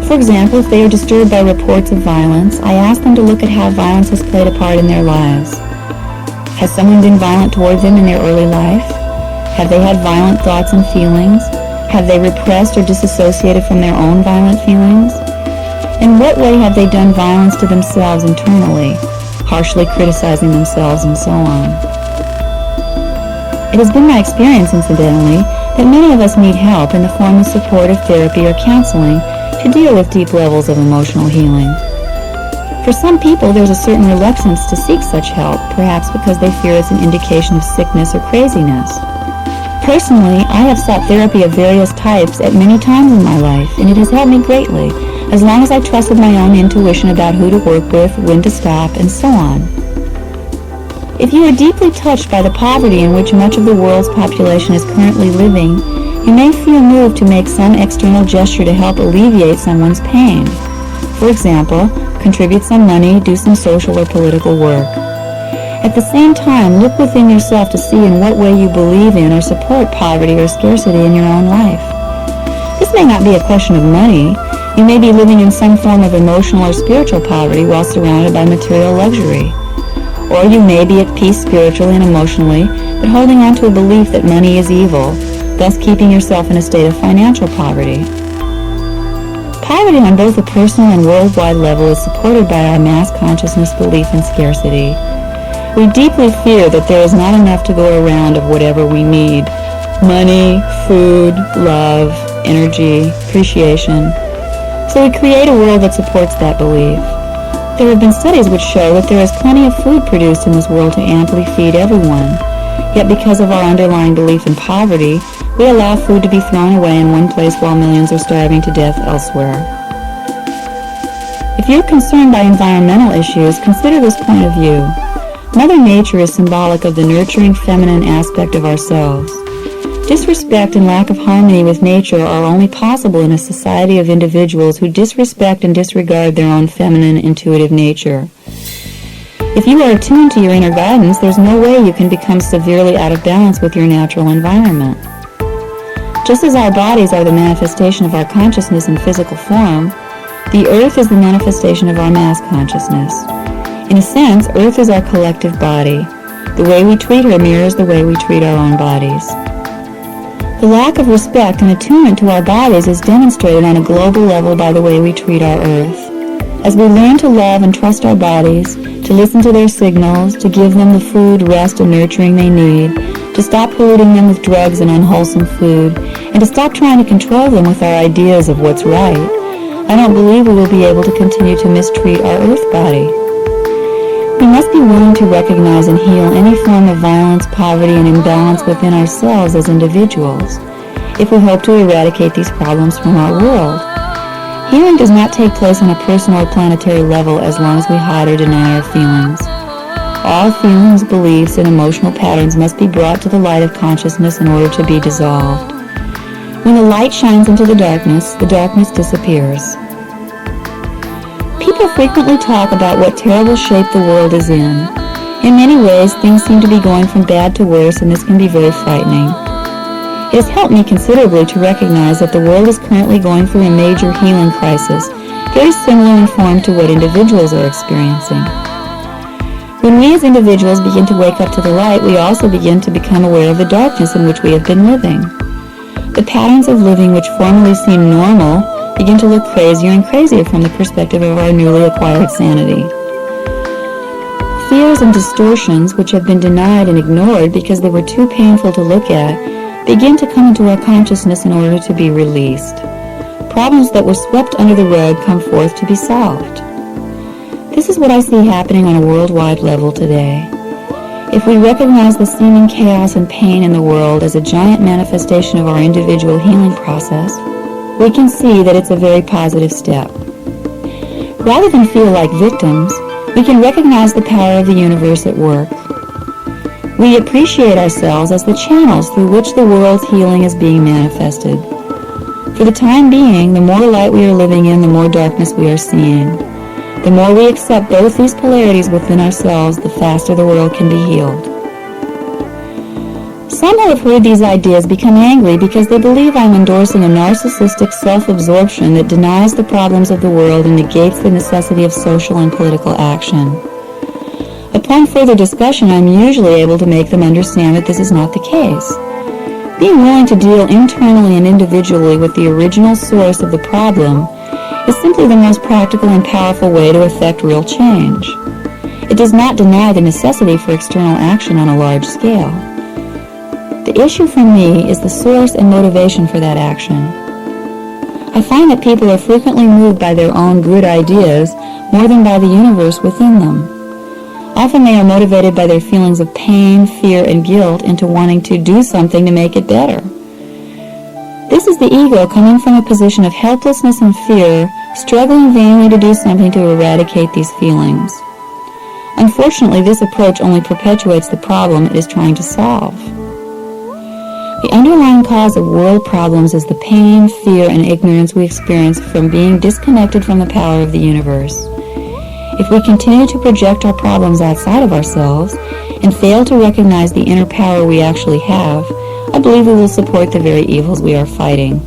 For example, if they are disturbed by reports of violence, I ask them to look at how violence has played a part in their lives. Has someone been violent toward them in their early life? Have they had violent thoughts and feelings? Have they repressed or disassociated from their own violent feelings? In what way have they done violence to themselves internally, harshly criticizing themselves and so on? It has been my experience, incidentally, that many of us need help in the form of supportive therapy or counseling to deal with deep levels of emotional healing. For some people, there's a certain reluctance to seek such help, perhaps because they fear it's an indication of sickness or craziness. Personally, I have sought therapy of various types at many times in my life, and it has helped me greatly, as long as I trusted my own intuition about who to work with, when to stop, and so on. If you are deeply touched by the poverty in which much of the world's population is currently living, you may feel moved to make some external gesture to help alleviate someone's pain. For example, contribute some money, do some social or political work. At the same time, look within yourself to see in what way you believe in or support poverty or scarcity in your own life. This may not be a question of money. You may be living in some form of emotional or spiritual poverty while surrounded by material luxury. Or you may be at peace spiritually and emotionally, but holding on to a belief that money is evil, thus keeping yourself in a state of financial poverty. Poverty on both a personal and worldwide level is supported by our mass consciousness belief in scarcity. We deeply fear that there is not enough to go around of whatever we need: money, food, love, energy, appreciation. So we create a world that supports that belief. There have been studies which show that there is plenty of food produced in this world to amply feed everyone. Yet because of our underlying belief in poverty, we allow food to be thrown away in one place while millions are starving to death elsewhere. If you're concerned by environmental issues, consider this point of view. Mother Nature is symbolic of the nurturing feminine aspect of ourselves. Disrespect and lack of harmony with nature are only possible in a society of individuals who disrespect and disregard their own feminine, intuitive nature. If you are attuned to your inner guidance, there's no way you can become severely out of balance with your natural environment. Just as our bodies are the manifestation of our consciousness in physical form, the earth is the manifestation of our mass consciousness. In a sense, earth is our collective body. The way we treat her mirrors the way we treat our own bodies. The lack of respect and attunement to our bodies is demonstrated on a global level by the way we treat our earth. As we learn to love and trust our bodies, to listen to their signals, to give them the food, rest, and nurturing they need, to stop polluting them with drugs and unwholesome food, and to stop trying to control them with our ideas of what's right, I don't believe we will be able to continue to mistreat our earth body. We must be willing to recognize and heal any form of violence, poverty, and imbalance within ourselves as individuals, if we hope to eradicate these problems from our world. Healing does not take place on a personal or planetary level as long as we hide or deny our feelings. All feelings, beliefs, and emotional patterns must be brought to the light of consciousness in order to be dissolved. When the light shines into the darkness disappears. People frequently talk about what terrible shape the world is in. In many ways, things seem to be going from bad to worse, and this can be very frightening. It has helped me considerably to recognize that the world is currently going through a major healing crisis, very similar in form to what individuals are experiencing. When we as individuals begin to wake up to the light, we also begin to become aware of the darkness in which we have been living. The patterns of living which formerly seemed normal begin to look crazier and crazier from the perspective of our newly acquired sanity. Fears and distortions which have been denied and ignored because they were too painful to look at begin to come into our consciousness in order to be released. Problems that were swept under the rug come forth to be solved. This is what I see happening on a worldwide level today. If we recognize the seeming chaos and pain in the world as a giant manifestation of our individual healing process, we can see that it's a very positive step. Rather than feel like victims, we can recognize the power of the universe at work. We appreciate ourselves as the channels through which the world's healing is being manifested. For the time being, the more light we are living in, the more darkness we are seeing. The more we accept both these polarities within ourselves, the faster the world can be healed. Some who have heard these ideas become angry because they believe I'm endorsing a narcissistic self-absorption that denies the problems of the world and negates the necessity of social and political action. Upon further discussion, I'm usually able to make them understand that this is not the case. Being willing to deal internally and individually with the original source of the problem is simply the most practical and powerful way to effect real change. It does not deny the necessity for external action on a large scale. The issue for me is the source and motivation for that action. I find that people are frequently moved by their own good ideas more than by the universe within them. Often they are motivated by their feelings of pain, fear, and guilt into wanting to do something to make it better. This is the ego coming from a position of helplessness and fear, struggling vainly to do something to eradicate these feelings. Unfortunately, this approach only perpetuates the problem it is trying to solve. The underlying cause of world problems is the pain, fear, and ignorance we experience from being disconnected from the power of the universe. If we continue to project our problems outside of ourselves and fail to recognize the inner power we actually have, I believe we will support the very evils we are fighting.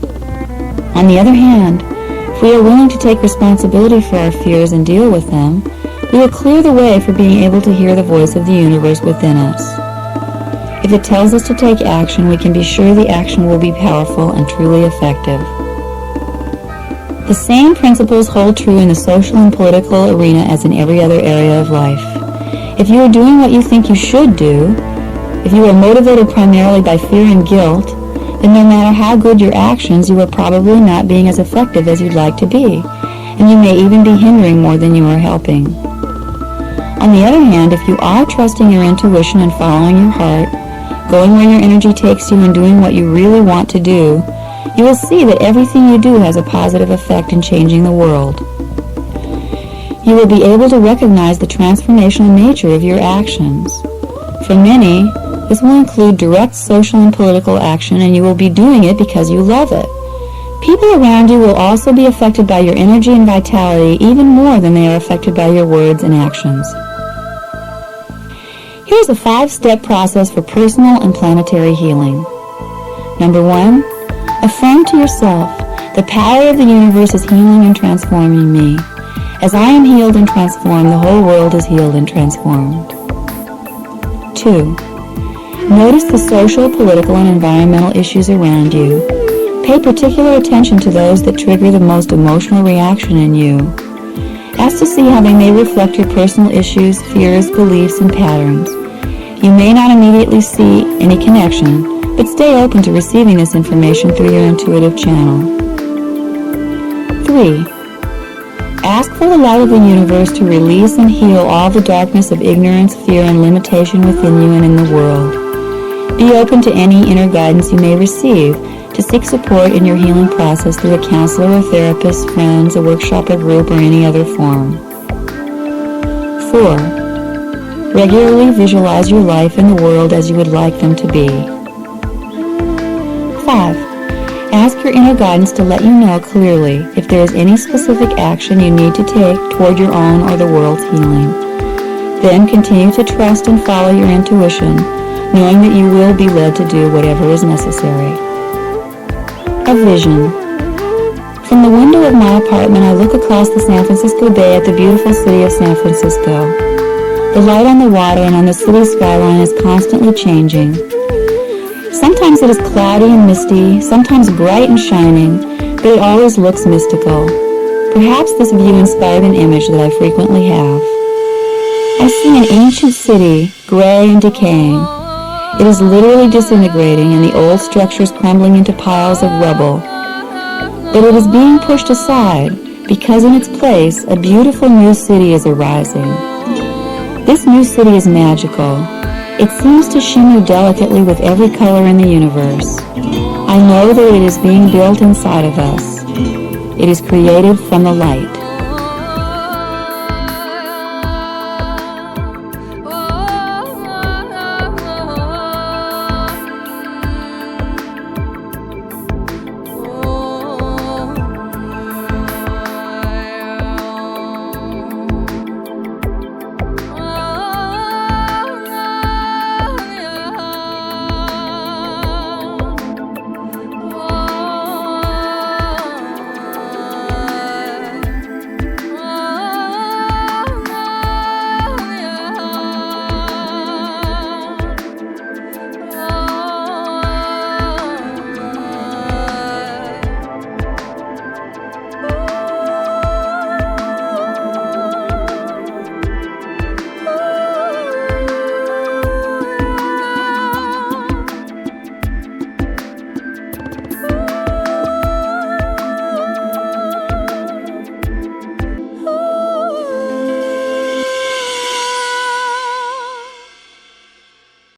On the other hand, if we are willing to take responsibility for our fears and deal with them, we will clear the way for being able to hear the voice of the universe within us. If it tells us to take action, we can be sure the action will be powerful and truly effective. The same principles hold true in the social and political arena as in every other area of life. If you are doing what you think you should do, if you are motivated primarily by fear and guilt, then no matter how good your actions, you are probably not being as effective as you'd like to be, and you may even be hindering more than you are helping. On the other hand, if you are trusting your intuition and following your heart, going where your energy takes you and doing what you really want to do, you will see that everything you do has a positive effect in changing the world. You will be able to recognize the transformational nature of your actions. For many, this will include direct social and political action, and you will be doing it because you love it. People around you will also be affected by your energy and vitality even more than they are affected by your words and actions. Here's a 5-step process for personal and planetary healing. Number 1, affirm to yourself, the power of the universe is healing and transforming me. As I am healed and transformed, the whole world is healed and transformed. 2, notice the social, political, and environmental issues around you. Pay particular attention to those that trigger the most emotional reaction in you. Ask to see how they may reflect your personal issues, fears, beliefs, and patterns. You may not immediately see any connection, but stay open to receiving this information through your intuitive channel. 3. Ask for the light of the universe to release and heal all the darkness of ignorance, fear, and limitation within you and in the world. Be open to any inner guidance you may receive to seek support in your healing process through a counselor or therapist, friends, a workshop or group, or any other form. 4. Regularly visualize your life and the world as you would like them to be. 5. Ask your inner guidance to let you know clearly if there is any specific action you need to take toward your own or the world's healing. Then continue to trust and follow your intuition, knowing that you will be led to do whatever is necessary. A vision. From the window of my apartment, I look across the San Francisco Bay at the beautiful city of San Francisco. The light on the water and on the city skyline is constantly changing. Sometimes it is cloudy and misty, sometimes bright and shining, but it always looks mystical. Perhaps this view inspired an image that I frequently have. I see an ancient city, gray and decaying. It is literally disintegrating and the old structures crumbling into piles of rubble. But it is being pushed aside because in its place a beautiful new city is arising. This new city is magical. It seems to shimmer delicately with every color in the universe. I know that it is being built inside of us. It is created from the light.